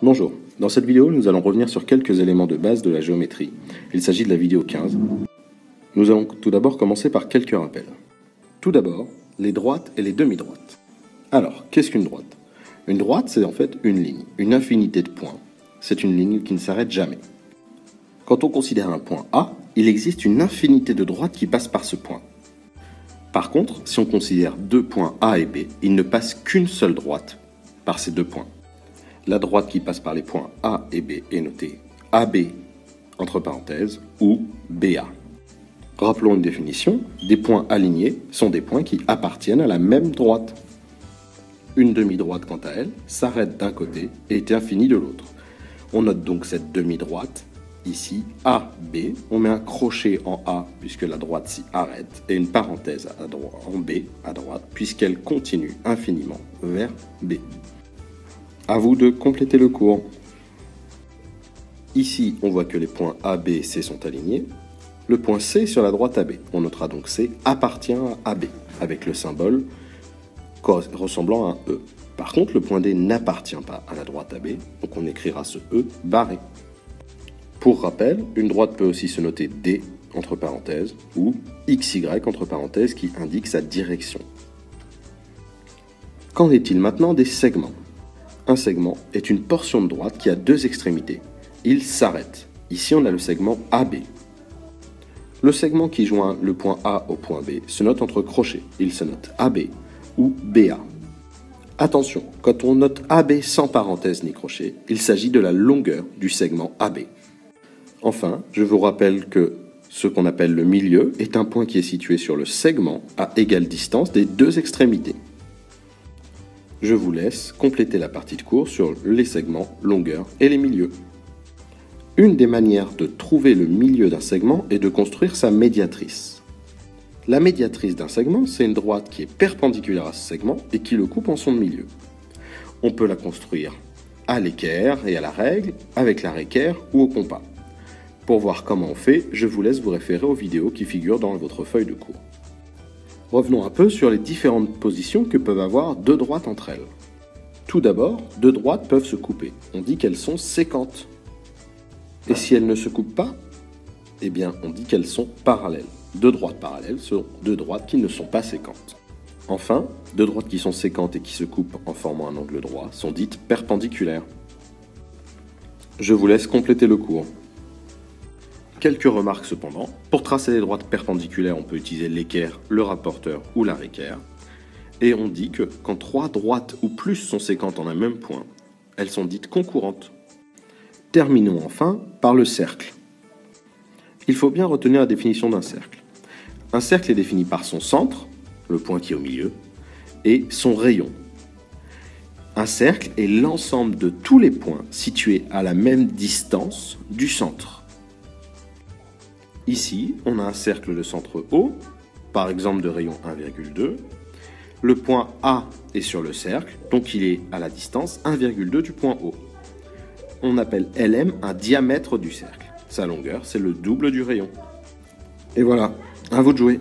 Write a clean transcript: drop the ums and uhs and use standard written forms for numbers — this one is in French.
Bonjour, dans cette vidéo nous allons revenir sur quelques éléments de base de la géométrie. Il s'agit de la vidéo 15. Nous allons tout d'abord commencer par quelques rappels. Tout d'abord, les droites et les demi-droites. Alors, qu'est-ce qu'une droite? Une droite, c'est en fait une ligne, une infinité de points. C'est une ligne qui ne s'arrête jamais. Quand on considère un point A, il existe une infinité de droites qui passent par ce point. Par contre, si on considère deux points A et B, il ne passe qu'une seule droite par ces deux points. La droite qui passe par les points A et B est notée AB entre parenthèses ou BA. Rappelons une définition, des points alignés sont des points qui appartiennent à la même droite. Une demi-droite, quant à elle, s'arrête d'un côté et est infinie de l'autre. On note donc cette demi-droite, ici AB, on met un crochet en A puisque la droite s'y arrête et une parenthèse en B à droite puisqu'elle continue infiniment vers B. À vous de compléter le cours. Ici, on voit que les points A, B et C sont alignés. Le point C sur la droite AB. On notera donc C appartient à AB, avec le symbole ressemblant à un E. Par contre, le point D n'appartient pas à la droite AB, donc on écrira ce E barré. Pour rappel, une droite peut aussi se noter D entre parenthèses ou XY entre parenthèses qui indique sa direction. Qu'en est-il maintenant des segments? Un segment est une portion de droite qui a deux extrémités. Il s'arrête. Ici, on a le segment AB. Le segment qui joint le point A au point B se note entre crochets. Il se note AB ou BA. Attention, quand on note AB sans parenthèse ni crochet, il s'agit de la longueur du segment AB. Enfin, je vous rappelle que ce qu'on appelle le milieu est un point qui est situé sur le segment à égale distance des deux extrémités. Je vous laisse compléter la partie de cours sur les segments, longueurs et les milieux. Une des manières de trouver le milieu d'un segment est de construire sa médiatrice. La médiatrice d'un segment, c'est une droite qui est perpendiculaire à ce segment et qui le coupe en son milieu. On peut la construire à l'équerre et à la règle, avec l'arc équerre ou au compas. Pour voir comment on fait, je vous laisse vous référer aux vidéos qui figurent dans votre feuille de cours. Revenons un peu sur les différentes positions que peuvent avoir deux droites entre elles. Tout d'abord, deux droites peuvent se couper. On dit qu'elles sont sécantes. Et si elles ne se coupent pas, eh bien, on dit qu'elles sont parallèles. Deux droites parallèles sont deux droites qui ne sont pas sécantes. Enfin, deux droites qui sont sécantes et qui se coupent en formant un angle droit sont dites perpendiculaires. Je vous laisse compléter le cours. Quelques remarques cependant. Pour tracer les droites perpendiculaires, on peut utiliser l'équerre, le rapporteur ou l'arc équerre. Et on dit que quand trois droites ou plus sont sécantes en un même point, elles sont dites concurrentes. Terminons enfin par le cercle. Il faut bien retenir la définition d'un cercle. Un cercle est défini par son centre, le point qui est au milieu, et son rayon. Un cercle est l'ensemble de tous les points situés à la même distance du centre. Ici, on a un cercle de centre O, par exemple de rayon 1,2. Le point A est sur le cercle, donc il est à la distance 1,2 du point O. On appelle LM un diamètre du cercle. Sa longueur, c'est le double du rayon. Et voilà, à vous de jouer.